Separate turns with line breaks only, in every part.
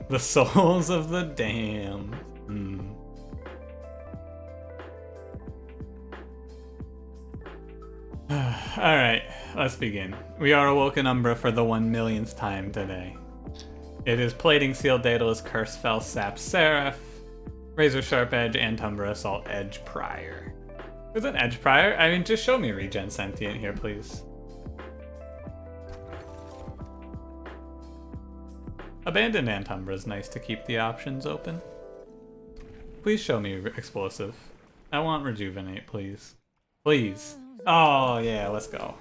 The souls of the damned. Alright, let's begin. We are Awoken Umbra for the 1,000,000th time today. It is Plating Seal, Daedalus, Curse, Fell, Sap, Seraph, Razor Sharp Edge, and Umbra Assault, Edge Prior. Who's an Edge Prior? I mean, just show me Regen Sentient here, please. Abandoned Antumbra is nice to keep the options open. Please show me Explosive. I want Rejuvenate, please. Please. Oh, yeah, let's go.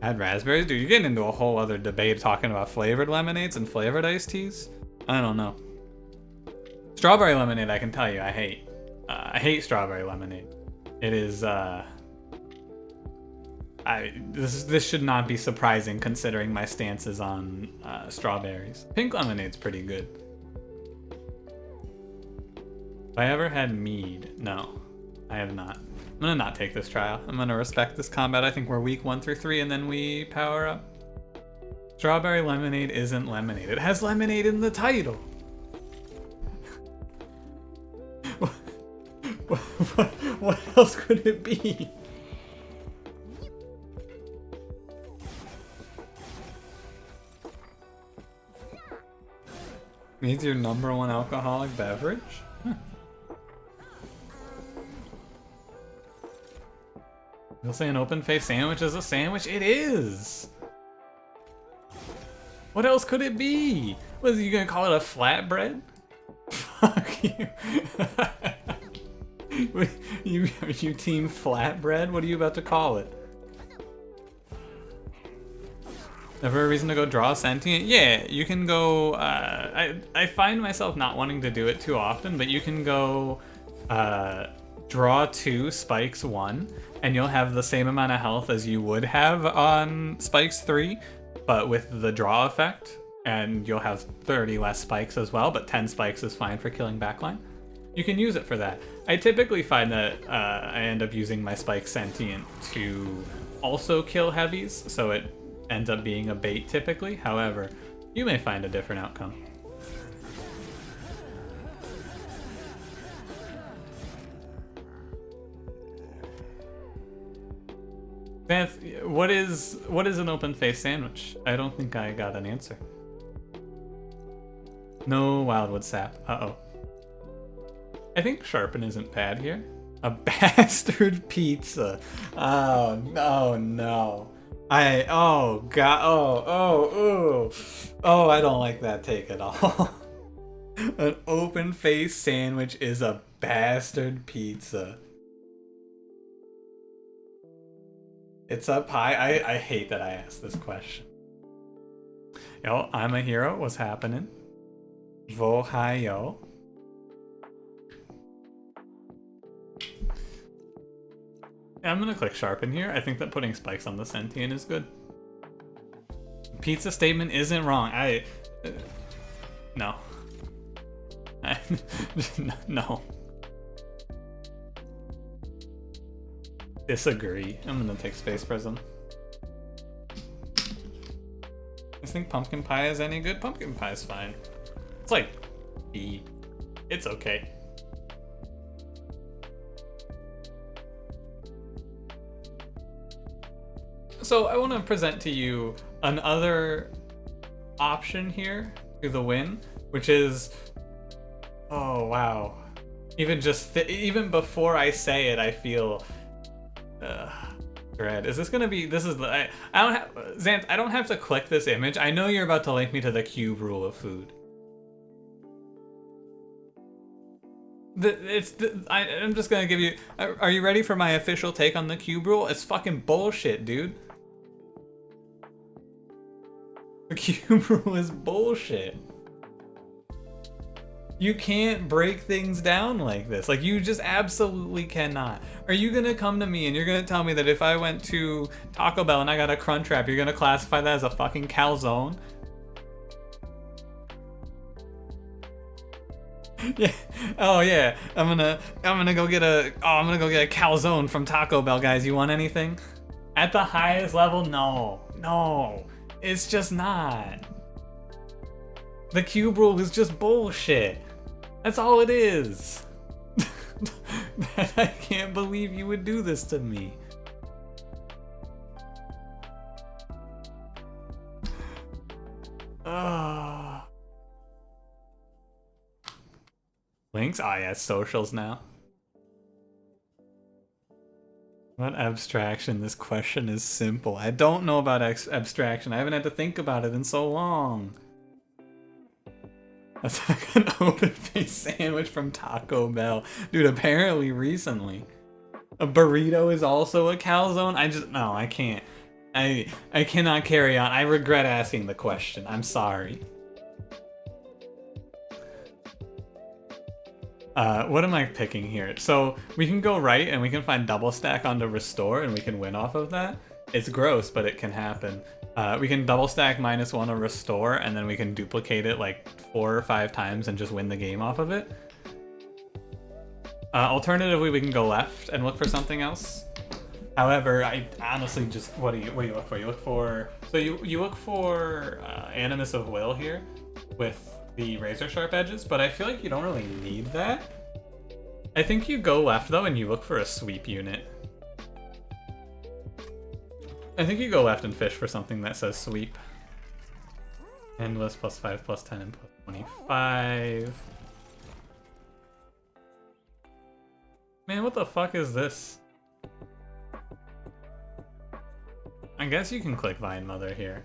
Add raspberries? Dude, you're getting into a whole other debate talking about flavored lemonades and flavored iced teas? I don't know. Strawberry lemonade, I can tell you, I hate. I hate strawberry lemonade. It is, this should not be surprising considering my stances on strawberries. Pink lemonade's pretty good. Have I ever had mead? No, I have not. I'm gonna not take this trial. I'm gonna respect this combat. I think we're week 1 through 3 and then we power up. Strawberry lemonade isn't lemonade. It has lemonade in the title. What else could it be? Means your #1 alcoholic beverage? You'll say an open-faced sandwich is a sandwich? It is! What else could it be? Was you gonna call it a flatbread? Fuck you. Are you team flatbread? What are you about to call it? Never a reason to go draw a sentient? Yeah, you can go, I find myself not wanting to do it too often, but you can go, draw 2, spikes 1, and you'll have the same amount of health as you would have on spikes 3, but with the draw effect, and you'll have 30 less spikes as well, but 10 spikes is fine for killing backline. You can use it for that. I typically find that I end up using my spike sentient to also kill heavies, so it ends up being a bait typically. However, you may find a different outcome. Beth, what is an open-faced sandwich? I don't think I got an answer. No wildwood sap. Uh-oh. I think sharpen isn't bad here. A bastard pizza. Oh no. Oh god. Oh, I don't like that take at all. An open-faced sandwich is a bastard pizza. It's up high. I hate that I asked this question. Yo, I'm a hero. What's happening? Vo hi yo. I'm gonna click sharpen here. I think that putting spikes on the sentient is good. Pizza statement isn't wrong. No. No. Disagree. I'm gonna take Space Prism. I think pumpkin pie is any good. Pumpkin pie is fine. It's like B. It's okay. So I want to present to you another option here to the win, which is, oh wow, even before I say it, I feel dread. Is this gonna be? This is the. I don't have Xanth. I don't have to click this image. I know you're about to link me to the cube rule of food. I'm just gonna give you. Are you ready for my official take on the cube rule? It's fucking bullshit, dude. The cube rule is bullshit. You can't break things down like this. Like, you just absolutely cannot. Are you gonna come to me and you're gonna tell me that if I went to Taco Bell and I got a Crunchwrap, you're gonna classify that as a fucking calzone? Yeah. Oh yeah. I'm gonna go get a calzone from Taco Bell, guys. You want anything? At the highest level, no. It's just not. The cube rule is just bullshit. That's all it is. I can't believe you would do this to me. Links? Ah, yeah, socials now. What abstraction? This question is simple. I don't know about abstraction. I haven't had to think about it in so long. That's like an open-faced sandwich from Taco Bell. Dude, apparently recently. A burrito is also a calzone? No, I can't. I cannot carry on. I regret asking the question. I'm sorry. What am I picking here? So we can go right and we can find double stack onto restore and we can win off of that. It's gross, but it can happen. We can double stack -1 or restore and then we can duplicate it like 4 or 5 times and just win the game off of it. Alternatively, we can go left and look for something else. However, I honestly just, what do you look for? You look for, so you look for Animus of Will here with the razor sharp edges, but I feel like you don't really need that. I think you go left though and you look for a sweep unit. I think you go left and fish for something that says sweep. Endless +5, +10, and +25. Man, what the fuck is this? I guess you can click Vine Mother here.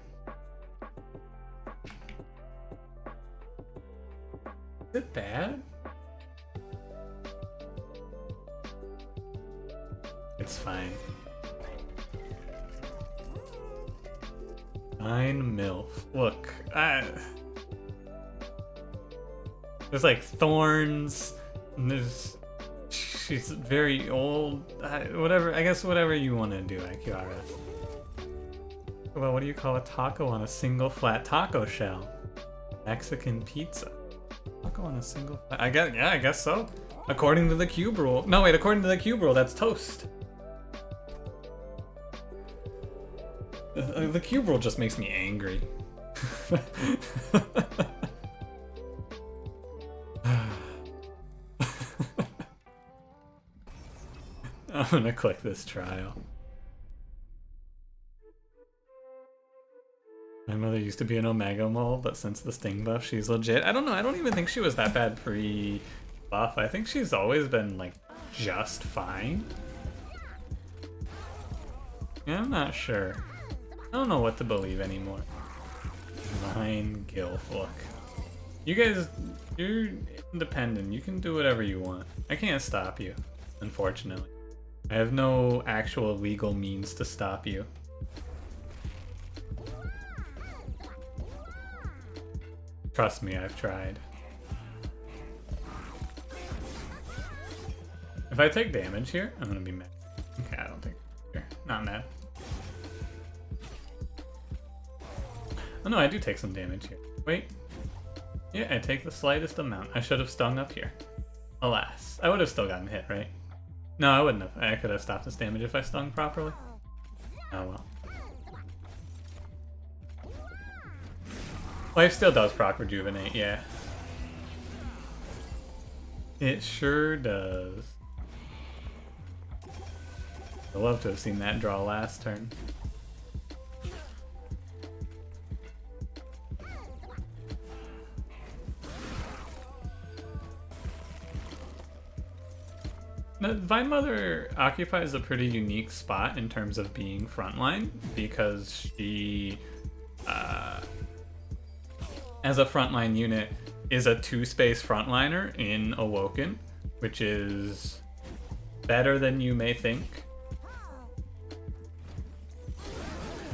Is it bad? It's fine. Vine MILF. Look, there's like thorns, and she's very old. Whatever, I guess whatever you want to do, IQRS. Well, what do you call a taco on a single flat taco shell? Mexican pizza. Taco on a single flat. I guess so. According to the cube rule. No, wait, according to the cube rule, that's toast. The cube rule just makes me angry. I'm gonna click this trial. My mother used to be an Omega mole, but since the Sting buff, she's legit. I don't know, I don't even think she was that bad pre-buff. I think she's always been, like, just fine. Yeah, I'm not sure. I don't know what to believe anymore. Mine Gilf, look. You guys, you're independent. You can do whatever you want. I can't stop you, unfortunately. I have no actual legal means to stop you. Trust me, I've tried. If I take damage here, I'm gonna be mad. Okay, I don't think here. Not mad. Oh no, I do take some damage here. Wait. Yeah, I take the slightest amount. I should have stung up here. Alas. I would have still gotten hit, right? No, I wouldn't have. I could have stopped this damage if I stung properly. Oh well. Life still does proc rejuvenate, yeah. It sure does. I'd love to have seen that draw last turn. Vine Mother occupies a pretty unique spot in terms of being frontline because she, as a frontline unit, is a 2-space frontliner in Awoken, which is better than you may think.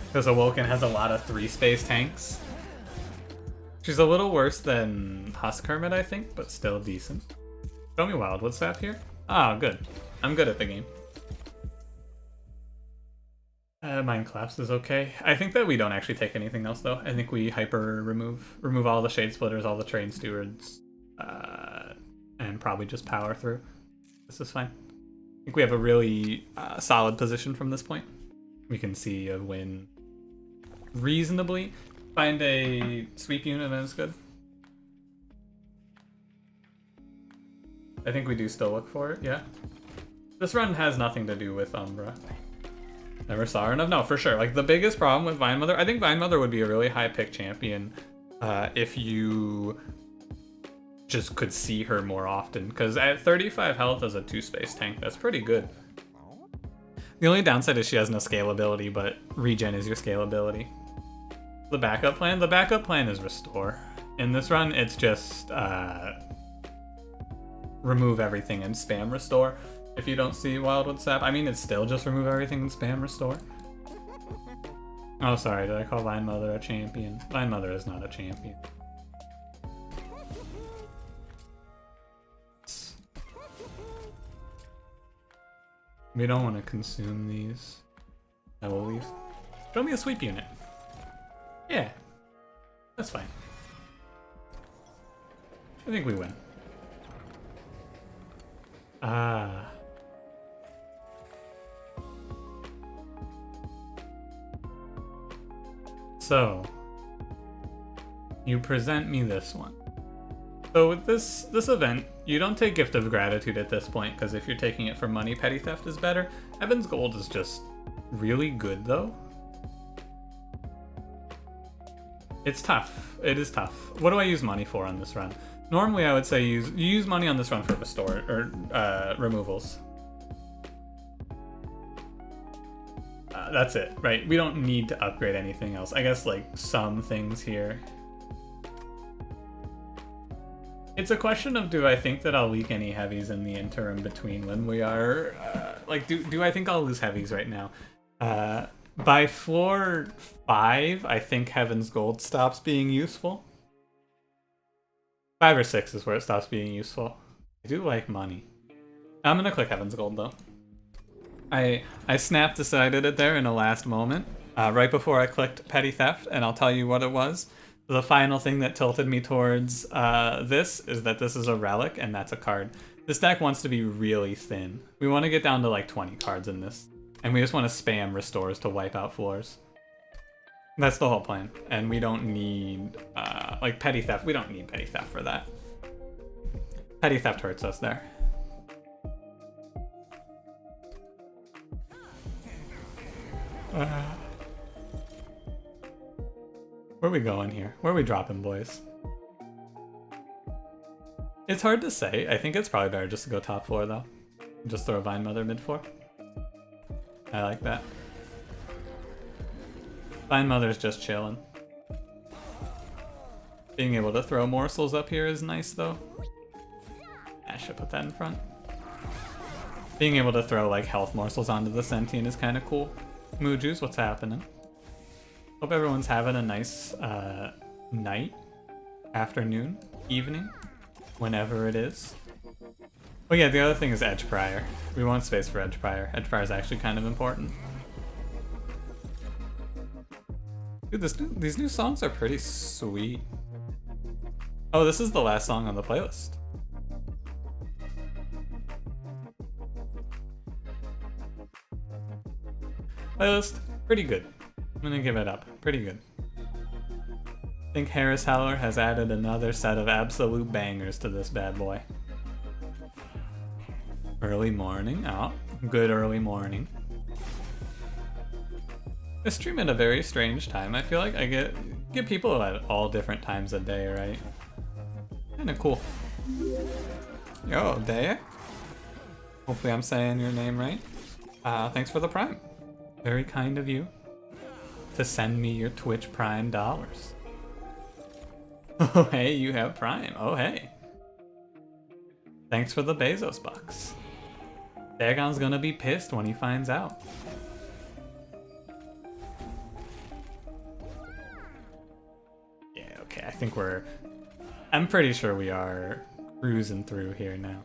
Because Awoken has a lot of 3-space tanks. She's a little worse than Husk Hermit, I think, but still decent. Show me Wildwood Sap here. Oh, good. I'm good at the game. Mind Collapse is okay. I think that we don't actually take anything else, though. I think we hyper remove all the Shade Splitters, all the Train Stewards, and probably just power through. This is fine. I think we have a really solid position from this point. We can see a win reasonably. Find a sweep unit and it's good. I think we do still look for it, yeah. This run has nothing to do with Umbra. Never saw her enough. No, for sure. Like, the biggest problem with Vine Mother, I think Vine Mother would be a really high pick champion if you just could see her more often. Because at 35 health as a 2-space tank, that's pretty good. The only downside is she has no scalability, but regen is your scalability. The backup plan? The backup plan is Restore. In this run, it's just remove everything and spam Restore. If you don't see Wildwood Sap, I mean, it's still just remove everything and spam Restore. Oh, sorry, did I call Vine Mother a champion? Vine Mother is not a champion. We don't want to consume these. I will leave. Show me a sweep unit. Yeah, that's fine. I think we win. Ah. So, you present me this one. So with this event, you don't take Gift of Gratitude at this point, because if you're taking it for money, Petty Theft is better. Heaven's Gold is just really good, though. It's tough. It is tough. What do I use money for on this run? Normally, I would say you use money on this run for Restore, or removals. That's it, right? We don't need to upgrade anything else. I guess, like, some things here. It's a question of, do I think that I'll leak any heavies in the interim between when we are... like, do I think I'll lose heavies right now? By floor 5, I think Heaven's Gold stops being useful. 5 or 6 is where it stops being useful. I do like money. I'm gonna click Heaven's Gold, though. I snap decided it there in a last moment, right before I clicked Petty Theft, and I'll tell you what it was. The final thing that tilted me towards this is that this is a Relic, and that's a card. This deck wants to be really thin. We want to get down to like 20 cards in this, and we just want to spam Restores to wipe out floors. That's the whole plan, and we don't need, like, Petty Theft. We don't need Petty Theft for that. Petty Theft hurts us there. Where are we going here? Where are we dropping, boys? It's hard to say. I think it's probably better just to go top floor, though. Just throw a Vine Mother mid floor. I like that. Vine Mother's just chilling. Being able to throw morsels up here is nice, though. I should put that in front. Being able to throw, like, health morsels onto the Sentient is kind of cool. Moojus, what's happening? Hope everyone's having a nice night, afternoon, evening, whenever it is. Oh yeah, the other thing is Edge Prior. We want space for Edge Prior. Edge Prior is actually kind of important. Dude, these new songs are pretty sweet. Oh, this is the last song on the playlist. Playlist, pretty good. I'm gonna give it up. Pretty good. I think Harris Heller has added another set of absolute bangers to this bad boy. Early morning. Oh, good early morning. I stream at a very strange time. I feel like I get people at all different times of day, right? Kinda cool. Yo, Daya. Hopefully I'm saying your name right. Thanks for the Prime. Very kind of you to send me your Twitch Prime dollars. Oh, hey, you have Prime. Oh, hey. Thanks for the Bezos bucks. Dagon's gonna be pissed when he finds out. Yeah, okay, I think I'm pretty sure we are cruising through here now.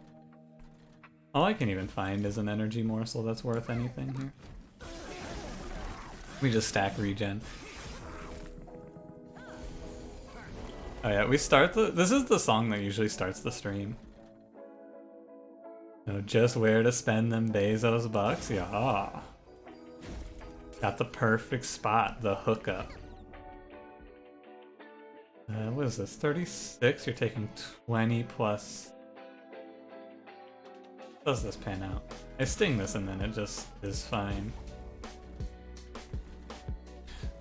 All I can even find is an energy morsel that's worth anything here. We just stack regen. Oh yeah, we start this is the song that usually starts the stream. Know just where to spend them Bezos bucks? Yeah. Got the perfect spot, the hookup. What is this, 36? You're taking 20 plus Does this pan out? I sting this and then it just is fine.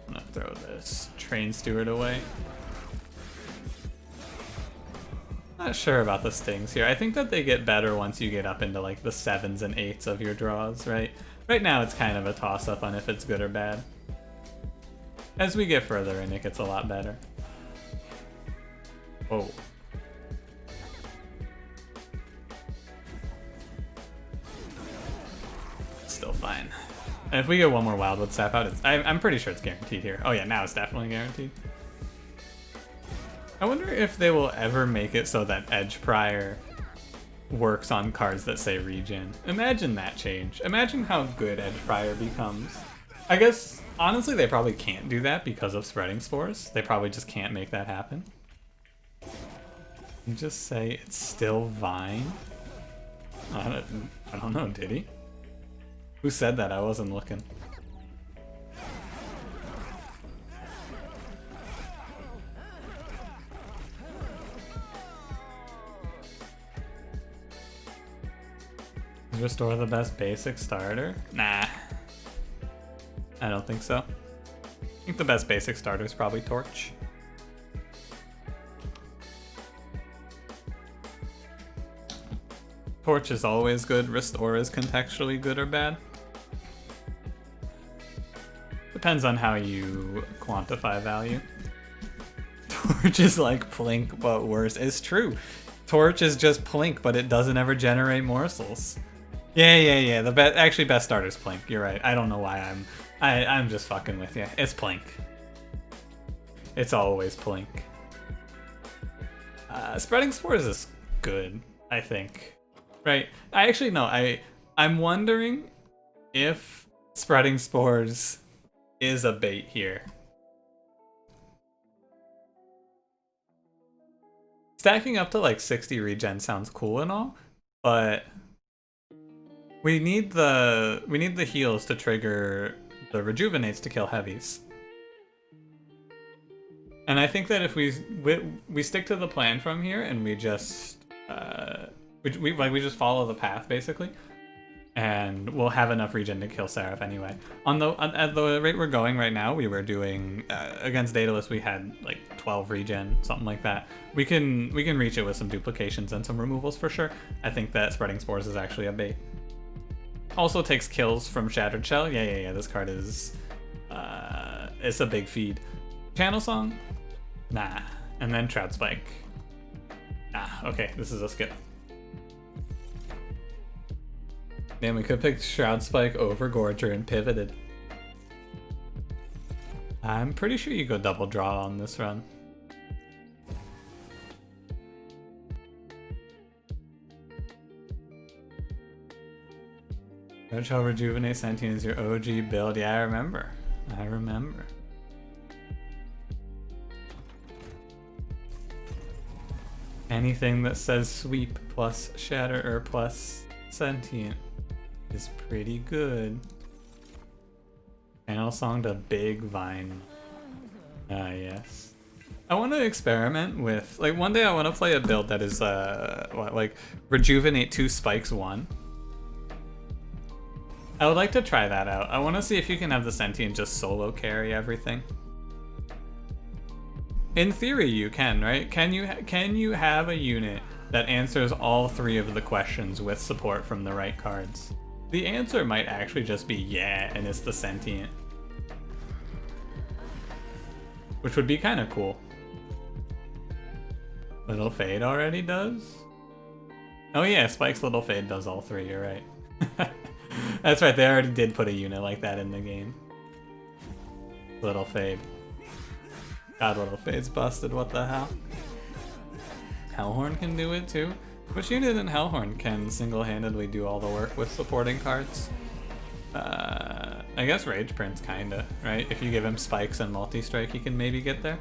I'm gonna throw this train steward away. Not sure about the stings here. I think that they get better once you get up into like the 7s and 8s of your draws, right? Right now it's kind of a toss-up on if it's good or bad. As we get further in, it gets a lot better. Whoa. Still fine. And if we get one more Wildwood Sap out, I'm pretty sure it's guaranteed here. Oh yeah, now it's definitely guaranteed. I wonder if they will ever make it so that Edge Prior works on cards that say regen. Imagine that change. Imagine how good Edge Prior becomes. I guess, honestly, they probably can't do that because of Spreading Spores. They probably just can't make that happen. You just say it's still Vine? I don't know, did he? Who said that? I wasn't looking. Is Restore the best basic starter? Nah. I don't think so. I think the best basic starter is probably Torch. Torch is always good. Restore is contextually good or bad. Depends on how you quantify value. Torch is like Plink, but worse. It's true. Torch is just Plink, but it doesn't ever generate morsels. Yeah. The best starter is Plink. You're right. I don't know why I'm just fucking with you. It's Plink. It's always Plink. Spreading Spores is good, I think. Right? I actually no. I'm wondering if Spreading Spores is a bait here. Stacking up to like 60 regen sounds cool and all, but we need the heals to trigger the rejuvenates to kill heavies. And I think that if we stick to the plan from here and we just we just follow the path basically, and we'll have enough regen to kill Seraph anyway. At the rate we're going right now, we were doing against Daedalus we had like 12 regen, something like that. We can reach it with some duplications and some removals for sure. I think that Spreading Spores is actually a bait. Also takes kills from Shattered Shell. Yeah. This card is it's a big feed. Channel Song? Nah. And then Trout Spike. Nah. Okay, this is a skip. Damn, we could pick Shroud Spike over Gorger and pivoted. I'm pretty sure you go double draw on this run. Red Shell Rejuvenate Sentient is your OG build. Yeah, I remember. Anything that says sweep plus shatter or plus sentient is pretty good. Channel Song to Big Vine. Yes. I want to experiment with, like, one day I want to play a build that is like Rejuvenate 2 Spikes 1. I would like to try that out. I want to see if you can have the Sentient just solo carry everything. In theory, you can, right? Can you have a unit that answers all 3 of the questions with support from the right cards? The answer might actually just be yeah, and it's the Sentient. Which would be kind of cool. Little Fade already does? Oh yeah, Spike's Little Fade does all 3, you're right. That's right, they already did put a unit like that in the game. Little Fade. God, Little Fade's busted, what the hell? Hellhorn can do it too? Which unit in Hellhorn can single-handedly do all the work with supporting cards? I guess Rage Prince kinda, right? If you give him spikes and multi-strike, he can maybe get there.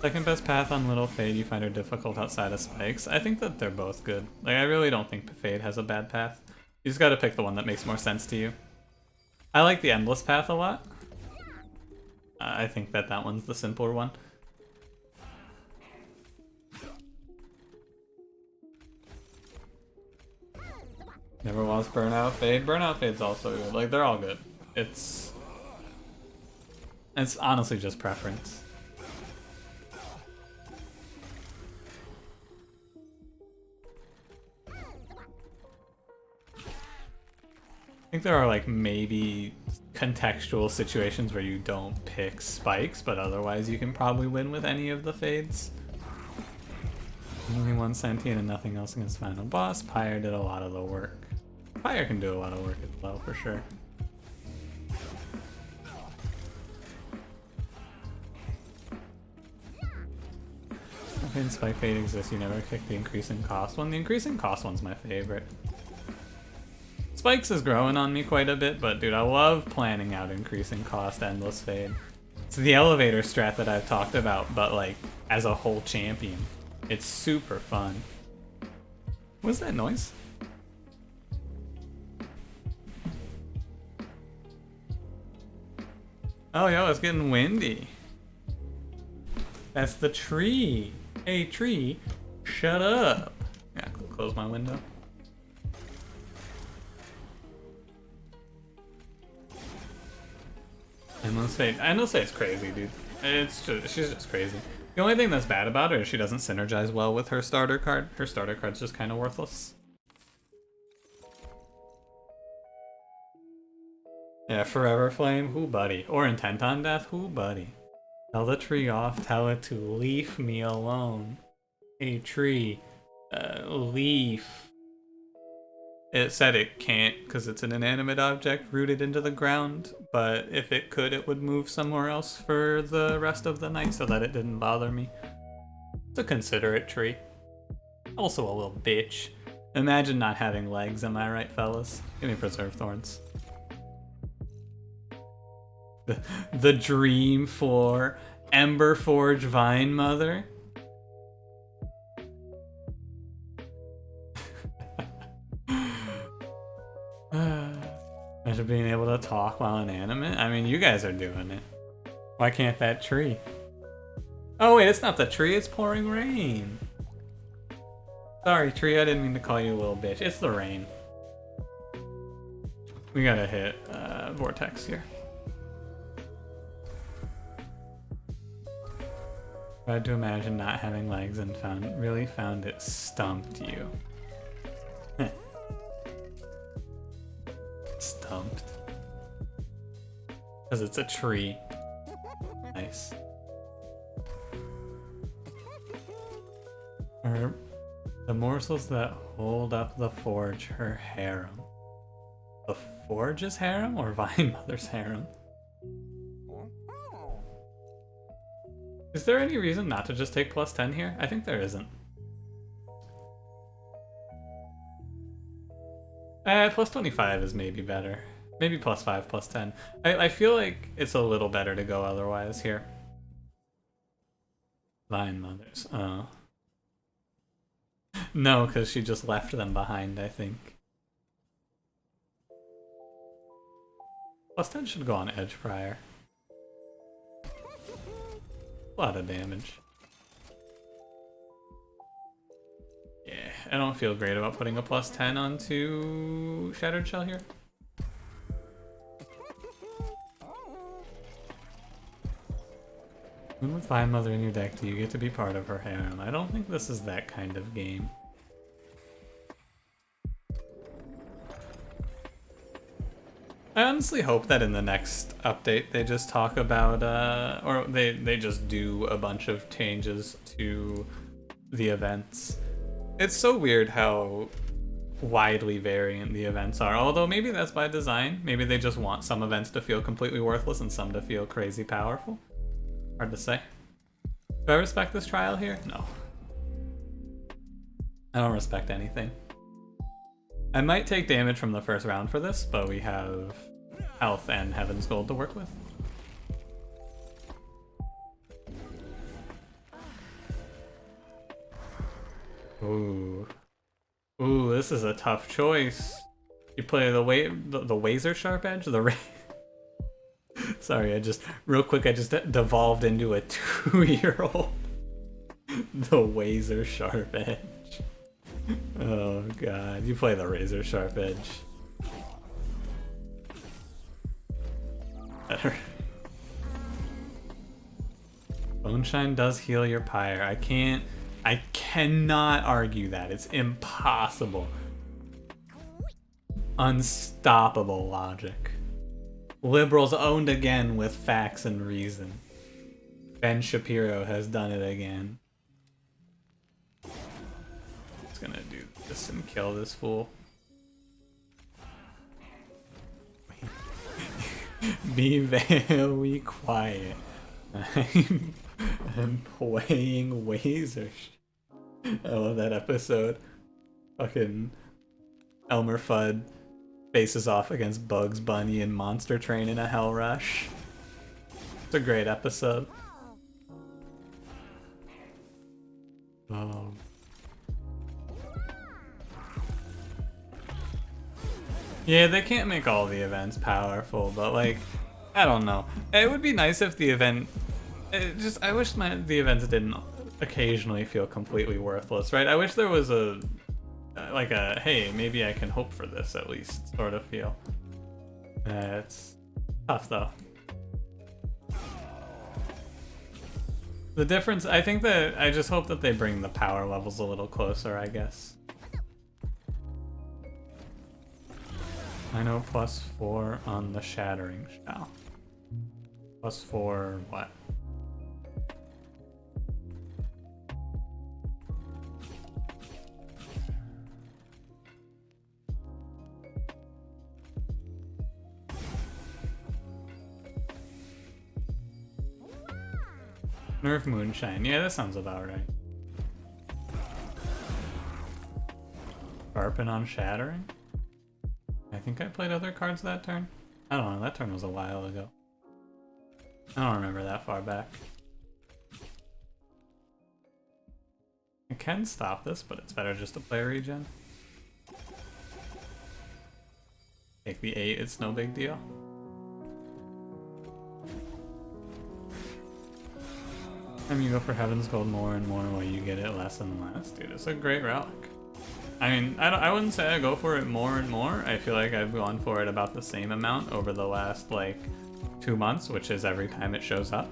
Second best path on Little Fade you find are difficult outside of spikes. I think that they're both good. Like, I really don't think Fade has a bad path. You just gotta pick the one that makes more sense to you. I like the Endless Path a lot. I think that one's the simpler one. Never was Burnout Fade. Burnout Fade's also good. Like, they're all good. It's honestly just preference. I think there are like maybe contextual situations where you don't pick spikes, but otherwise you can probably win with any of the fades. Only one sentient and nothing else against final boss. Pyre did a lot of the work. Pyre can do a lot of work as well, for sure. When spike fade exists, you never kick the increasing cost one. The increasing cost one's my favorite. Spikes is growing on me quite a bit, but dude, I love planning out increasing cost endless fade. It's the elevator strat that I've talked about, but like as a whole champion. It's super fun. What's that noise? Oh, yo, it's getting windy. That's the tree. Hey, tree, shut up. Yeah, close my window. Endless Fade. Endless Fade's crazy, dude. She's just crazy. The only thing that's bad about her is she doesn't synergize well with her starter card. Her starter card's just kind of worthless. Yeah, Forever Flame, who buddy. Or Intent on Death, who buddy. Tell the tree off, tell it to leave me alone. Hey tree, leaf. It said it can't because it's an inanimate object rooted into the ground, but if it could, it would move somewhere else for the rest of the night so that it didn't bother me. It's a considerate tree. Also a little bitch. Imagine not having legs, am I right, fellas? Give me Preserve Thorns. The dream for Emberforge Vine Mother. Imagine being able to talk while inanimate. I mean, you guys are doing it. Why can't that tree? Oh wait, it's not the tree, it's pouring rain. Sorry, tree, I didn't mean to call you a little bitch. It's the rain. We gotta hit Vortex here. Tried to imagine not having legs and really found it stumped you. Stumped. Because it's a tree. Nice. The morsels that hold up the forge, her harem. The forge is harem or Vine Mother's harem? Is there any reason not to just take plus 10 here? I think there isn't. Plus 25 is maybe better. Maybe plus 5, plus 10. I feel like it's a little better to go otherwise here. Vine Mothers. Oh. No, because she just left them behind, I think. Plus 10 should go on Edge Prior. A lot of damage. Yeah, I don't feel great about putting a plus 10 onto Shattered Shell here. When with Vine Mother in your deck, do you get to be part of her harem? I don't think this is that kind of game. I honestly hope that in the next update they just talk about, or they just do a bunch of changes to the events. It's so weird how widely variant the events are, although maybe that's by design. Maybe they just want some events to feel completely worthless and some to feel crazy powerful. Hard to say. Do I respect this trial here? No. I don't respect anything. I might take damage from the first round for this, but we have health and Heaven's Gold to work with. Ooh. Ooh, this is a tough choice. You play the Wazer Sharp Edge? The Sorry, real quick, I just devolved into a 2-year-old. The Razor Sharp Edge. Oh god, you play the Razor Sharp Edge. Better. Boneshine does heal your pyre. I cannot argue that. It's impossible. Unstoppable logic. Liberals owned again with facts and reason. Ben Shapiro has done it again. It's gonna do this and kill this fool. Be very quiet. I'm playing Razor. I love that episode. Fucking Elmer Fudd faces off against Bugs Bunny and Monster Train in a Hell Rush. It's a great episode. Oh. Yeah, they can't make all the events powerful, but like, I don't know. It would be nice if the event... I wish the events didn't occasionally feel completely worthless, right? I wish there was a... like a, hey, maybe I can hope for this at least, sort of feel. It's tough though. The difference, I think that, I just hope that they bring the power levels a little closer, I guess. I know +4 on the Shattering Shell. +4 what? Nerf Moonshine. Yeah, that sounds about right. Sharpen on Shattering? I think I played other cards that turn. I don't know, that turn was a while ago. I don't remember that far back. I can stop this, but it's better just to play regen. Take the 8, it's no big deal. I mean, you go for Heaven's Gold more and more while you get it less and less. Dude, it's a great relic. I mean, I wouldn't say I go for it more and more. I feel like I've gone for it about the same amount over the last, like, 2 months, which is every time it shows up.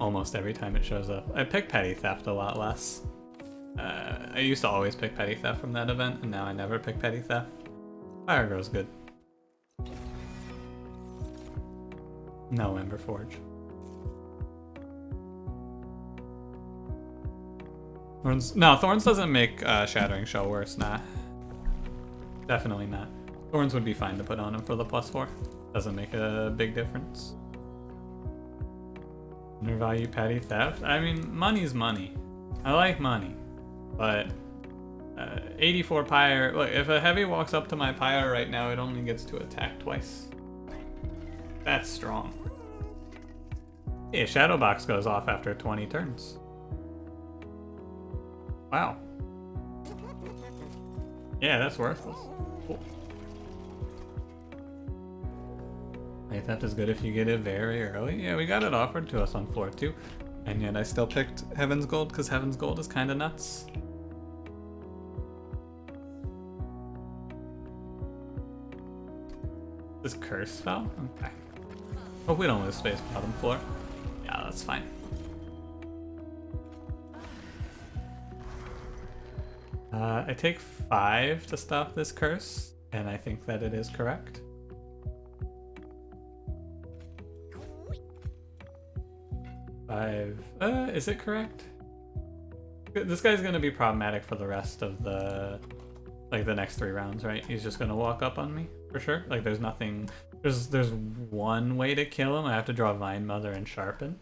Almost every time it shows up. I pick Petty Theft a lot less. I used to always pick Petty Theft from that event, and now I never pick Petty Theft. Fire Girl's good. No, Ember Forge. Thorns doesn't make Shattering Shell worse, nah. Definitely not. Thorns would be fine to put on him for the +4. Doesn't make a big difference. Undervalue Petty Theft? I mean, money's money. I like money. But 84 Pyre... Look, if a heavy walks up to my Pyre right now, it only gets to attack twice. That's strong. Yeah, Shadowbox goes off after 20 turns. Wow. Yeah, that's worthless. Cool. Night Theft is good if you get it very early. Yeah, we got it offered to us on floor 2. And yet I still picked Heaven's Gold because Heaven's Gold is kind of nuts. This curse spell? Okay. Hope we don't lose space bottom floor. Yeah, that's fine. I take 5 to stop this curse, and I think that it is correct. Is it correct? This guy's gonna be problematic for the rest of the, like, the next 3 rounds, right? He's just gonna walk up on me, for sure. Like, there's nothing, there's one way to kill him. I have to draw Vine Mother and Sharpen.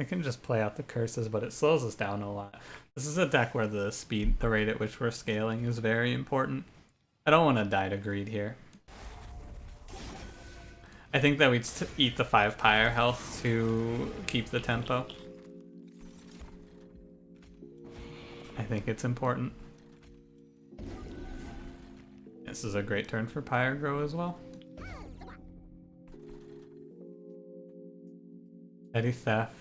I can just play out the curses, but it slows us down a lot. This is a deck where the rate at which we're scaling is very important. I don't want to die to greed here. I think that we'd eat the 5 pyre health to keep the tempo. I think it's important. This is a great turn for pyre grow as well. Petty theft,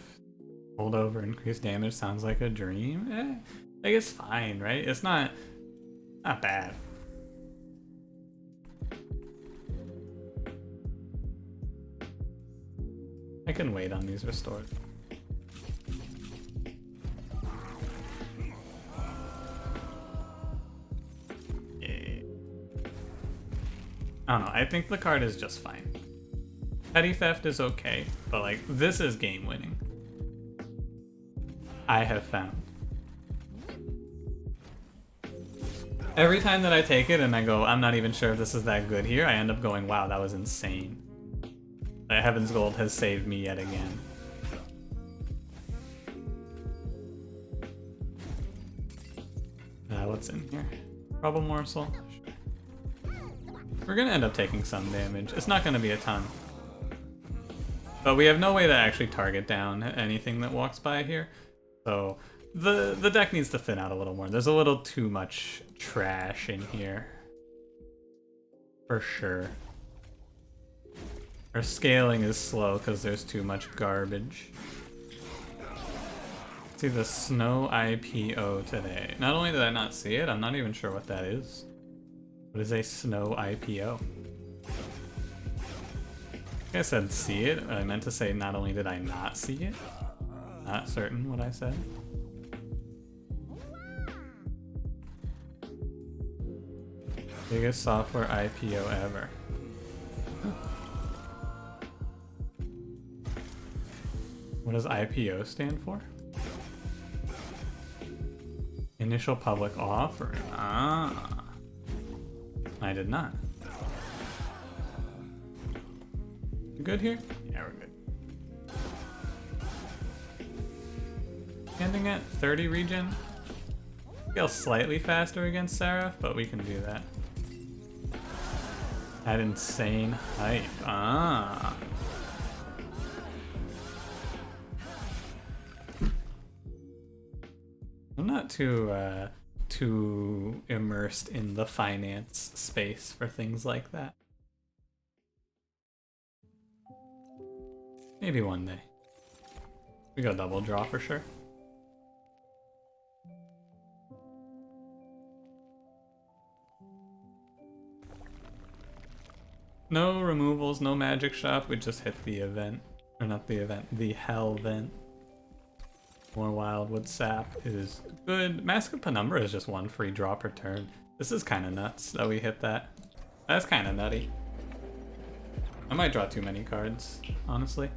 hold over, increased damage sounds like a dream. Like it's fine, right? It's not bad. I can wait on these restores. Yeah. I don't know, I think the card is just fine. Petty theft is okay, but like this is game winning. I have found. Every time that I take it and I go, I'm not even sure if this is that good here, I end up going, wow, that was insane. Heaven's Gold has saved me yet again. What's in here? Trouble morsel? Sure. We're gonna end up taking some damage. It's not gonna be a ton. But we have no way to actually target down anything that walks by here. So the deck needs to thin out a little more. There's a little too much trash in here. For sure. Our scaling is slow because there's too much garbage. See the snow IPO today. Not only did I not see it, I'm not even sure what that is. What is a snow IPO? I said see it. I meant to say not only did I not see it. Not certain what I said. Biggest software IPO ever. What does IPO stand for? Initial public offering. Ah. I did not. You good here? Yeah, we're good. Ending at 30 regen. Feel slightly faster against Seraph, but we can do that. That insane hype. Ah. I'm not too immersed in the finance space for things like that. Maybe one day. We go double draw for sure. No removals, no magic shop, we just hit the event. Or not the event, the hell vent. More Wildwood Sap is good. Mask of Penumbra is just 1 free draw per turn. This is kind of nuts that we hit that. That's kind of nutty. I might draw too many cards, honestly.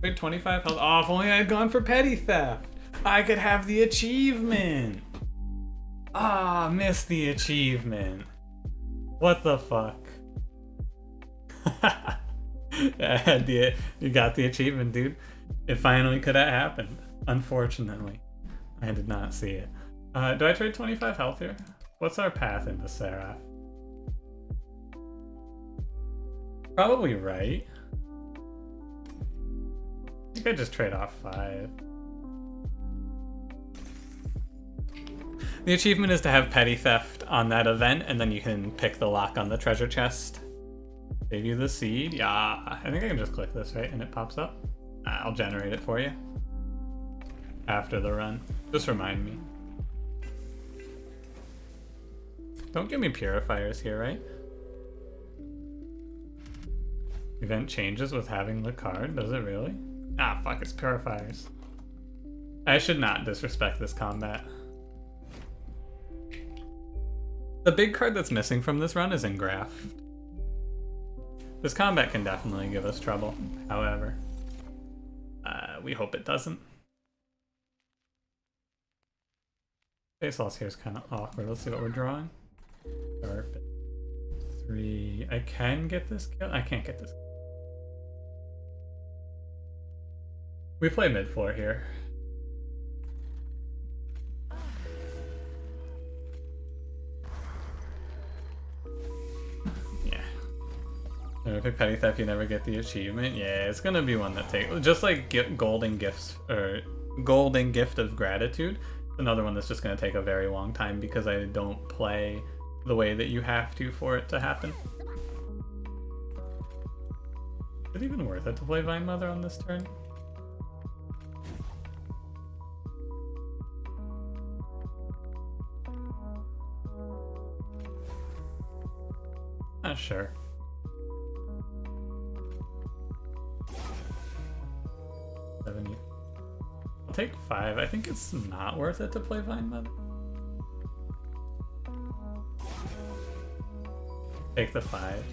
Wait, 25 health. Oh, if only I had gone for Petty Theft. I could have the achievement. Ah, missed the achievement. What the fuck? You got the achievement, dude. It finally could have happened. Unfortunately, I did not see it. Do I trade 25 health here? What's our path into Seraph? Probably right. I think I just trade off 5. The achievement is to have Petty Theft on that event, and then you can pick the lock on the treasure chest. Save you the seed? Yeah. I think I can just click this, right? And it pops up. I'll generate it for you. After the run. Just remind me. Don't give me purifiers here, right? Event changes with having the card, does it really? Ah, fuck, it's purifiers. I should not disrespect this combat. The big card that's missing from this run is Engraft. This combat can definitely give us trouble, however. We hope it doesn't. Face loss here is kind of awkward. Let's see what we're drawing. 3. I can get this kill. I can't get this. We play mid floor here. Never pick petty theft, you never get the achievement. Yeah, it's gonna be one that takes, just like golden gifts or golden gift of gratitude. Another one that's just gonna take a very long time because I don't play the way that you have to for it to happen. Is it even worth it to play Vine Mother on this turn? Not sure. 70. I'll take 5. I think it's not worth it to play Vine Mother. Take the 5.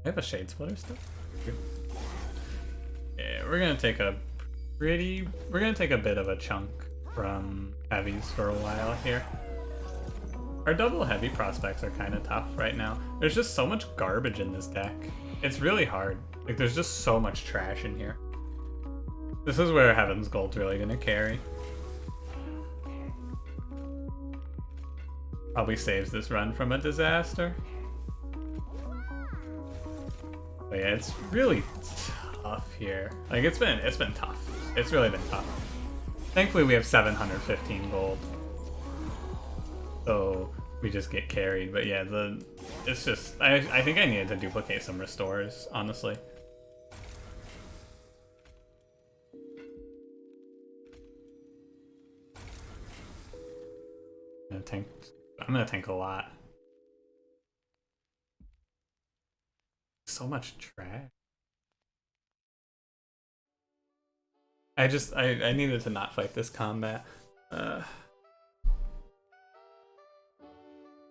I have a Shade Splitter still. Yeah, we're gonna take a bit of a chunk from heavies for a while here. Our double heavy prospects are kind of tough right now. There's just so much garbage in this deck. It's really hard. Like, there's just so much trash in here. This is where Heaven's Gold's really gonna carry. Probably saves this run from a disaster. But yeah, it's really tough here. Like, it's been tough. It's really been tough. Thankfully, we have 715 gold. So we just get carried. But yeah, it's just, I think I needed to duplicate some restores, honestly. I'm gonna tank a lot. So much trash. I needed to not fight this combat.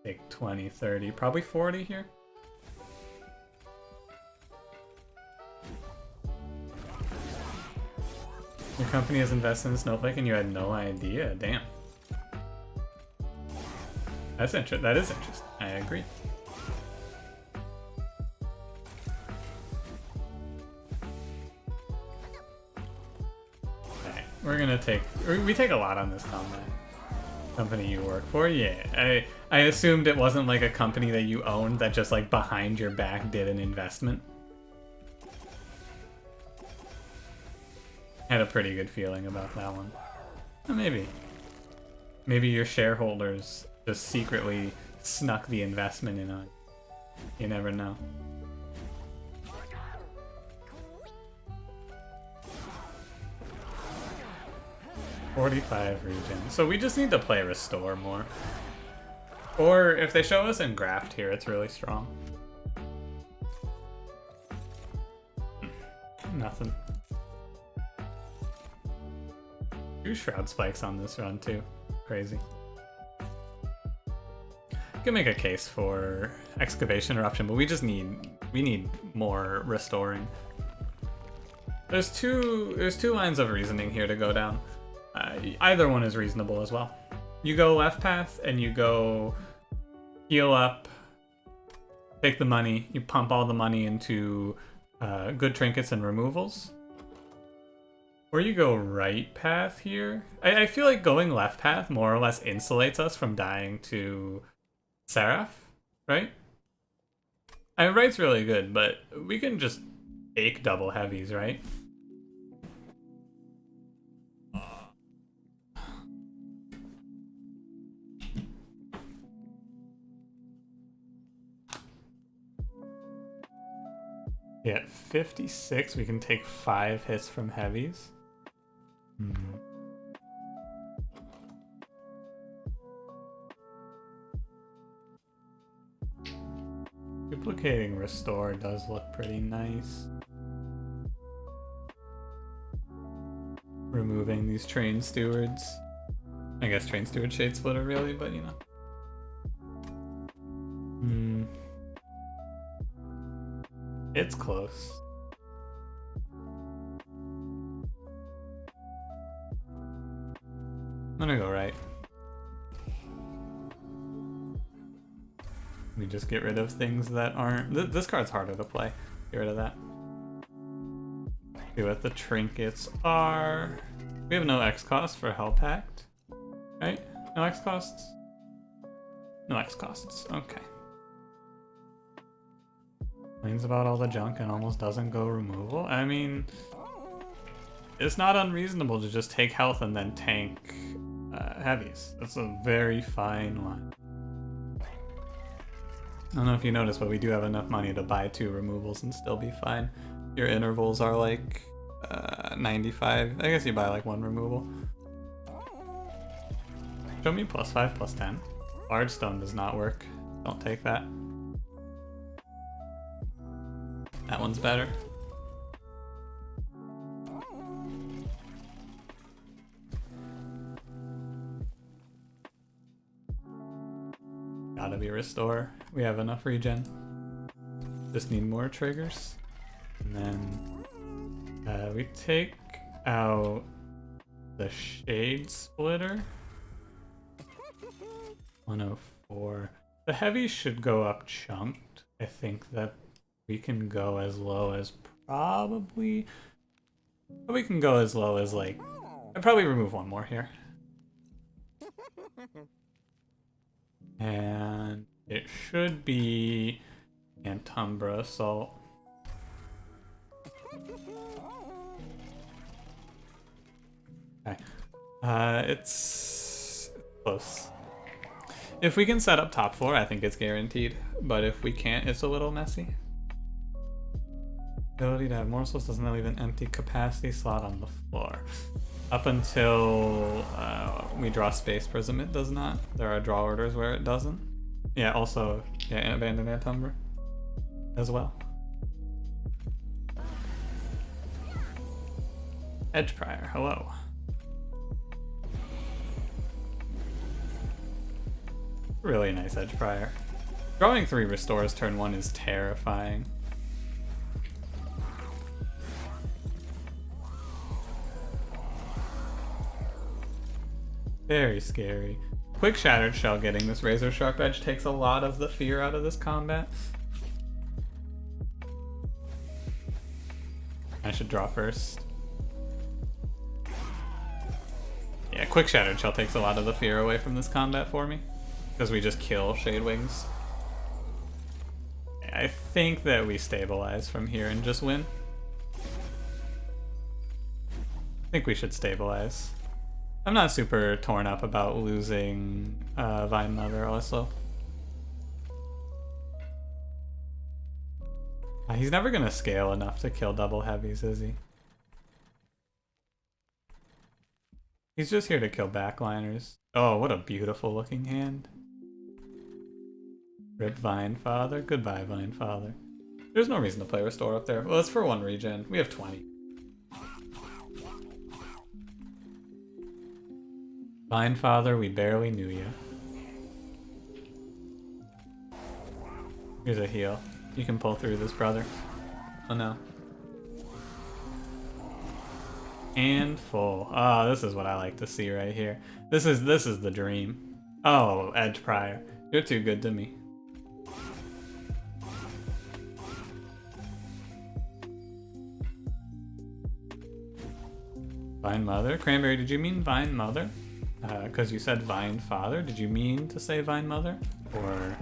Take 20, 30, probably 40 here. Your company has invested in Snowflake and you had no idea. Damn. That is interesting. I agree. Okay, we're gonna we take a lot on this combat. Company you work for? Yeah. I assumed it wasn't like a company that you owned that just like behind your back did an investment. Had a pretty good feeling about that one. Or maybe your shareholders just secretly snuck the investment in on. You never know. $45 region. So we just need to play Restore more. Or if they show us in Graft here, it's really strong. Nothing. 2 Shroud Spikes on this run too. Crazy. You can make a case for Excavation Eruption, but we need more restoring. There's two lines of reasoning here to go down. Either one is reasonable as well. You go left path and you go heal up, take the money, you pump all the money into good trinkets and removals. Or you go right path here. I feel like going left path more or less insulates us from dying to Seraph, right? Right's really good, but we can just take double heavies, right? Yeah, at 56, we can take 5 hits from heavies. Duplicating Restore does look pretty nice. Removing these Train Stewards. I guess Train Steward Shade Splitter really, but you know. It's close. I'm gonna go right. We just get rid of things that aren't... This card's harder to play. Get rid of that. See what the trinkets are. We have no X cost for Hell Pact. Right? No X costs? No X costs. Okay. Complains about all the junk and almost doesn't go removal. I mean, it's not unreasonable to just take health and then tank heavies. That's a very fine line. I don't know if you noticed, but we do have enough money to buy 2 removals and still be fine. Your intervals are like 95. I guess you buy like 1 removal. Show me +5, +10. Large stone does not work. Don't take that. That one's better. Gotta be restore. We have enough regen. Just need more triggers. And then we take out the shade splitter. 104. The heavy should go up chunked. I think that we can go as low as probably... We can go as low as like... I'd probably remove 1 more here. And it should be Umbra Assault. Okay. It's close. If we can set up top 4, I think it's guaranteed. But if we can't, it's a little messy. Ability to have morsels doesn't leave an empty capacity slot on the floor. Up until we draw Space Prism, it does not. There are draw orders where it doesn't. Yeah, also, yeah, Abandon Umbra as well. Edge Prior, hello. Really nice Edge Prior. Drawing 3 restores turn 1 is terrifying. Very scary. Quick Shattered Shell getting this Razor Sharp Edge takes a lot of the fear out of this combat. I should draw first. Yeah, Quick Shattered Shell takes a lot of the fear away from this combat for me. Because we just kill Shade Wings. I think that we stabilize from here and just win. I think we should stabilize. I'm not super torn up about losing Vine Mother also. He's never gonna scale enough to kill double heavies, is he? He's just here to kill backliners. Oh, what a beautiful looking hand. Rip Vine Father. Goodbye, Vine Father. There's no reason to play Restore up there. Well, it's for 1 regen. We have 20. Vine Father, we barely knew you. Here's a heal. You can pull through this, brother. Oh no. And full. Oh, this is what I like to see right here. This is the dream. Oh, Edge Prior. You're too good to me. Vine Mother? Cranberry, did you mean Vine Mother? Because you said Vine Father. Did you mean to say Vine Mother? Or...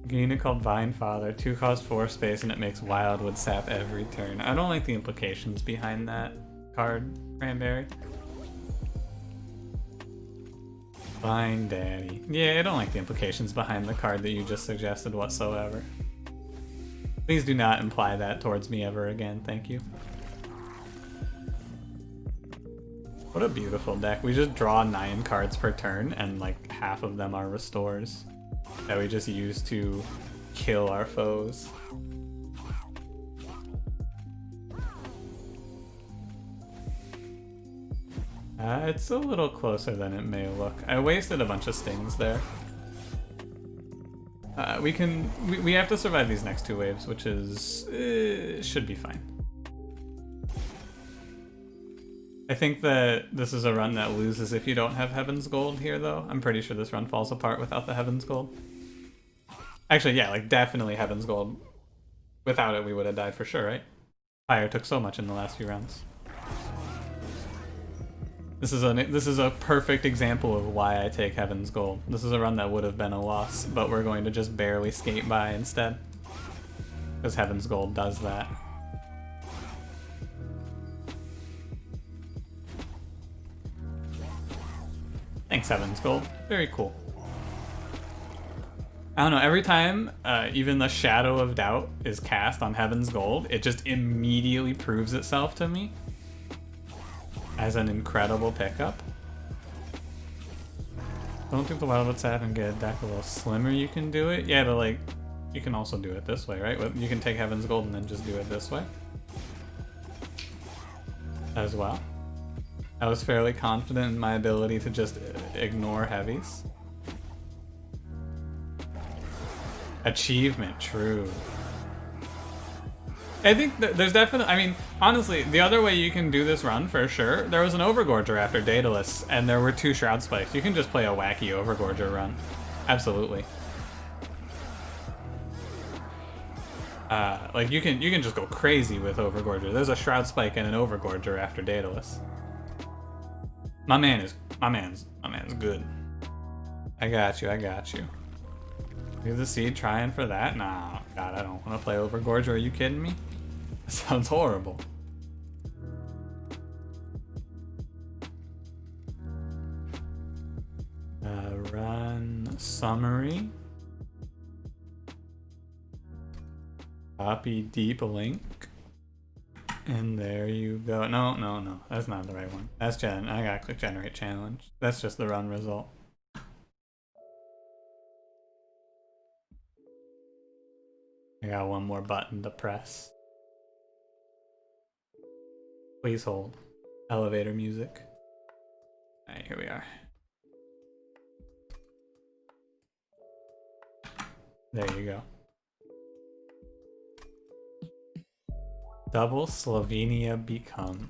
A unit called Vine Father, 2 cost 4 space, and it makes Wildwood sap every turn. I don't like the implications behind that card, Cranberry. Vine Daddy. Yeah, I don't like the implications behind the card that you just suggested whatsoever. Please do not imply that towards me ever again, thank you. What a beautiful deck. We just draw 9 cards per turn, and like half of them are restores that we just use to kill our foes. It's a little closer than it may look. I wasted a bunch of stings there. We have to survive these next 2 waves, which is should be fine. I think that this is a run that loses if you don't have Heaven's Gold here, though. I'm pretty sure this run falls apart without the Heaven's Gold. Actually, yeah, like definitely Heaven's Gold. Without it, we would have died for sure, right? Fire took so much in the last few rounds. This is a perfect example of why I take Heaven's Gold. This is a run that would have been a loss, but we're going to just barely skate by instead. Because Heaven's Gold does that. Thanks, Heaven's Gold. Very cool. I don't know, every time even the shadow of doubt is cast on Heaven's Gold, it just immediately proves itself to me as an incredible pickup. I don't think the Wildwood Sap and get a deck a little slimmer, you can do it. Yeah, but like, you can also do it this way, right? You can take Heaven's Gold and then just do it this way as well. I was fairly confident in my ability to just ignore heavies. Achievement, true. I think there's definitely, I mean, honestly, the other way you can do this run for sure, there was an Overgorger after Daedalus, and there were 2 Shroud Spikes. You can just play a wacky Overgorger run. Absolutely. Like you can just go crazy with Overgorger. There's a Shroud Spike and an Overgorger after Daedalus. My man's good. I got you. Leave the seed trying for that? Nah, God, I don't want to play Overgorger. Are you kidding me? That sounds horrible. Run summary. Copy deep link. And there you go. No. That's not the right one. That's I gotta click generate challenge. That's just the run result. I got one more button to press. Please hold. Elevator music. Alright, here we are. There you go. Double Slovenia become.